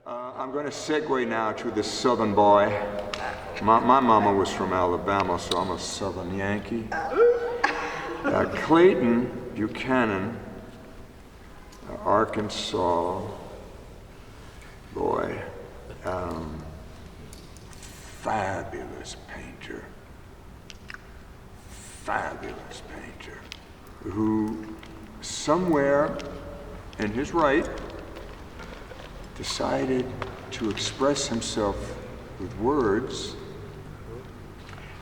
I'm going to segue now to the Southern boy. My mama was from Alabama, so I'm a Southern Yankee. Clayton Buchanan, Arkansas boy, fabulous painter, who somewhere in his right decided to express himself with words,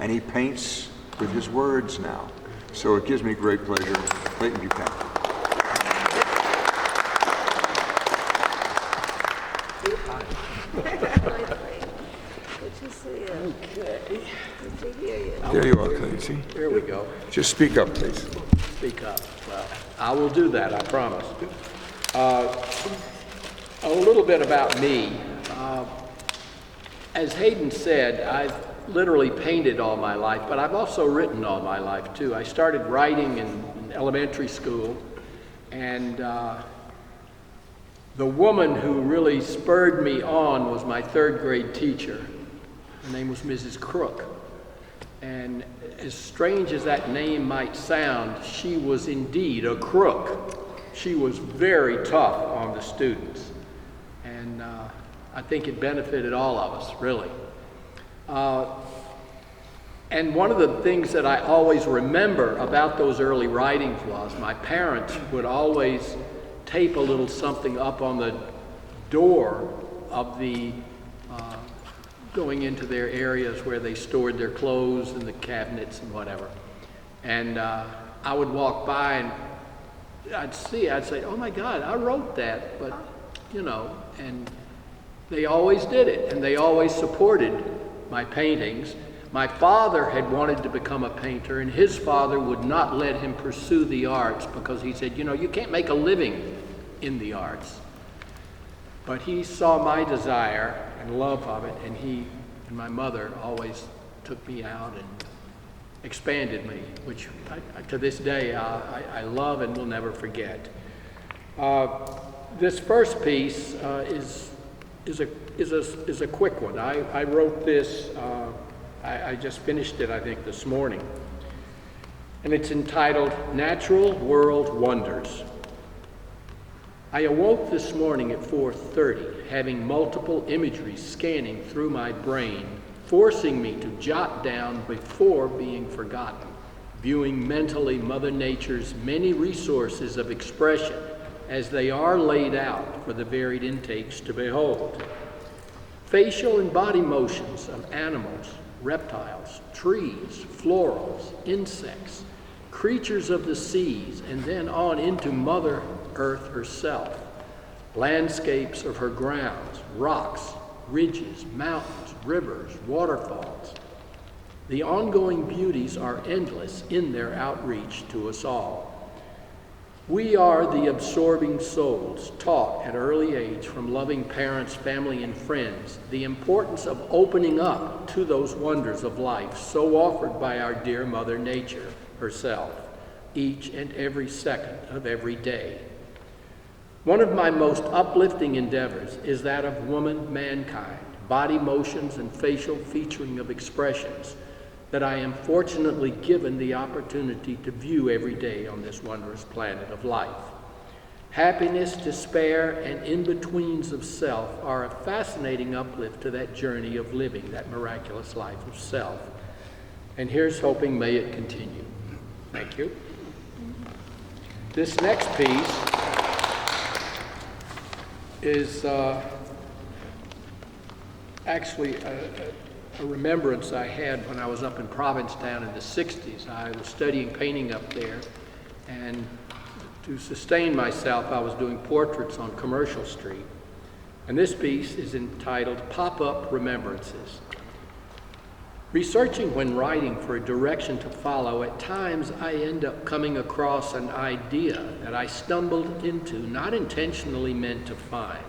and he paints with his words now. So it gives me great pleasure. Clayton Buchanan. Good to see you. Okay. Good to hear you. There you are, Clayton. See? Here we go. Just speak up, please. Speak up. Well, I will do that, I promise. A little bit about me. As Hayden said, I've literally painted all my life, but I've also written all my life too. I started writing in elementary school, and the woman who really spurred me on was my third grade teacher. Her name was Mrs. Crook. And as strange as that name might sound, she was indeed a crook. She was very tough on the students. And I think it benefited all of us, really. And one of the things that I always remember about those early writings was my parents would always tape a little something up on the door of the going into their areas where they stored their clothes and the cabinets and whatever. And I would walk by and I'd say, oh my God, I wrote that, but you know, and they always did it, and they always supported my paintings. My father had wanted to become a painter, and his father would not let him pursue the arts because he said, you know, you can't make a living in the arts. But he saw my desire and love of it, and he and my mother always took me out and expanded me, which to this day I love and will never forget. This first piece is a quick one. I wrote this. I just finished it, I think, this morning, and it's entitled "Natural World Wonders." I awoke this morning at 4:30, having multiple imageries scanning through my brain, forcing me to jot down before being forgotten, viewing mentally Mother Nature's many resources of expression as they are laid out for the varied intakes to behold. Facial and body motions of animals, reptiles, trees, florals, insects, creatures of the seas, and then on into Mother Earth herself, landscapes of her grounds, rocks, ridges, mountains, rivers, waterfalls. The ongoing beauties are endless in their outreach to us all. We are the absorbing souls taught at early age from loving parents, family, and friends the importance of opening up to those wonders of life so offered by our dear Mother Nature herself each and every second of every day. One of my most uplifting endeavors is that of woman mankind, body motions and facial featuring of expressions that I am fortunately given the opportunity to view every day on this wondrous planet of life. Happiness, despair, and in-betweens of self are a fascinating uplift to that journey of living that miraculous life of self. And here's hoping may it continue. Thank you. This next piece is actually a remembrance I had when I was up in Provincetown in the 60s. I was studying painting up there, and to sustain myself, I was doing portraits on Commercial Street. And this piece is entitled Pop-Up Remembrances. Researching when writing for a direction to follow, at times I end up coming across an idea that I stumbled into, not intentionally meant to find.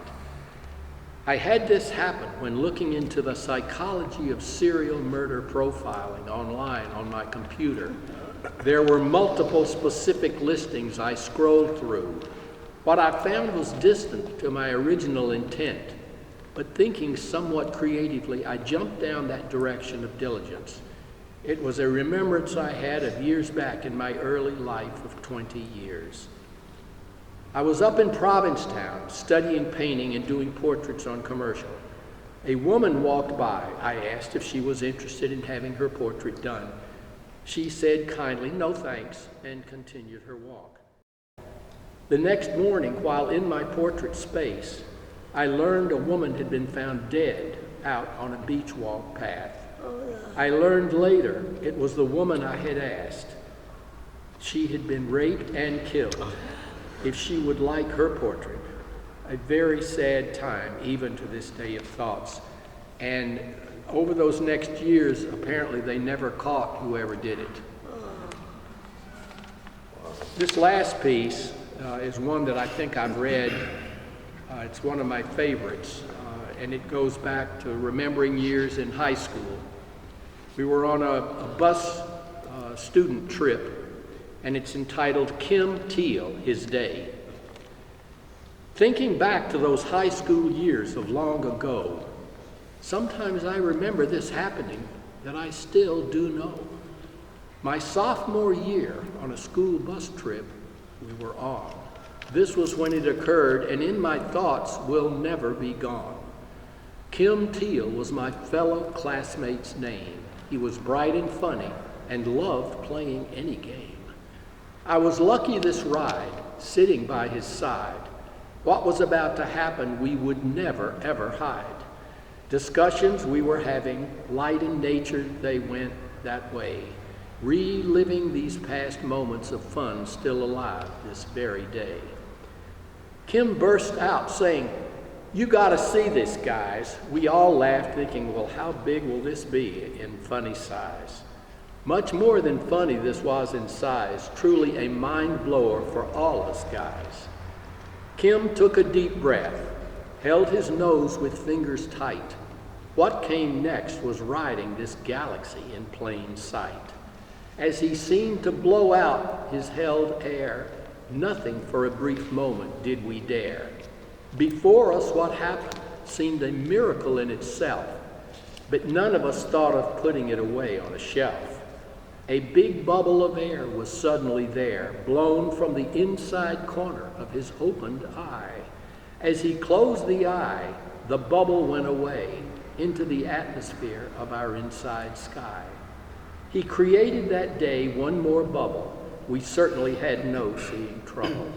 I had this happen when looking into the psychology of serial murder profiling online on my computer. There were multiple specific listings I scrolled through. What I found was distant to my original intent. but thinking somewhat creatively, I jumped down that direction of diligence. It was a remembrance I had of years back in my early life of 20 years. I was up in Provincetown studying painting and doing portraits on commercial. A woman walked by. I asked if she was interested in having her portrait done. She said kindly, "No thanks," and continued her walk. The next morning, while in my portrait space, I learned a woman had been found dead out on a beach walk path. I learned later it was the woman I had asked. She had been raped and killed. If she would like her portrait. A very sad time, even to this day of thoughts. And over those next years, apparently they never caught whoever did it. This last piece is one that I think I've read. It's one of my favorites, and it goes back to remembering years in high school. We were on a bus student trip, and it's entitled Kim Teal, His Day. Thinking back to those high school years of long ago, sometimes I remember this happening that I still do know. My sophomore year on a school bus trip we were on. This was when it occurred, and in my thoughts will never be gone. Kim Teal was my fellow classmate's name. He was bright and funny and loved playing any game. I was lucky this ride, sitting by his side. What was about to happen we would never, ever hide. Discussions we were having, light in nature they went that way, reliving these past moments of fun still alive this very day. Kim burst out saying, "You gotta see this, guys." We all laughed, thinking, well, how big will this be in funny size? Much more than funny this was in size, truly a mind blower for all us guys. Kim took a deep breath, held his nose with fingers tight. What came next was riding this galaxy in plain sight. As he seemed to blow out his held air, nothing for a brief moment did we dare. Before us what happened seemed a miracle in itself, but none of us thought of putting it away on a shelf. A big bubble of air was suddenly there, blown from the inside corner of his opened eye. As he closed the eye, the bubble went away into the atmosphere of our inside sky. He created that day one more bubble. We certainly had no seeing trouble.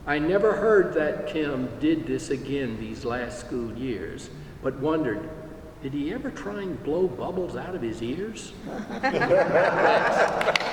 I never heard that Kim did this again these last school years, but wondered, did he ever try and blow bubbles out of his ears? Thanks.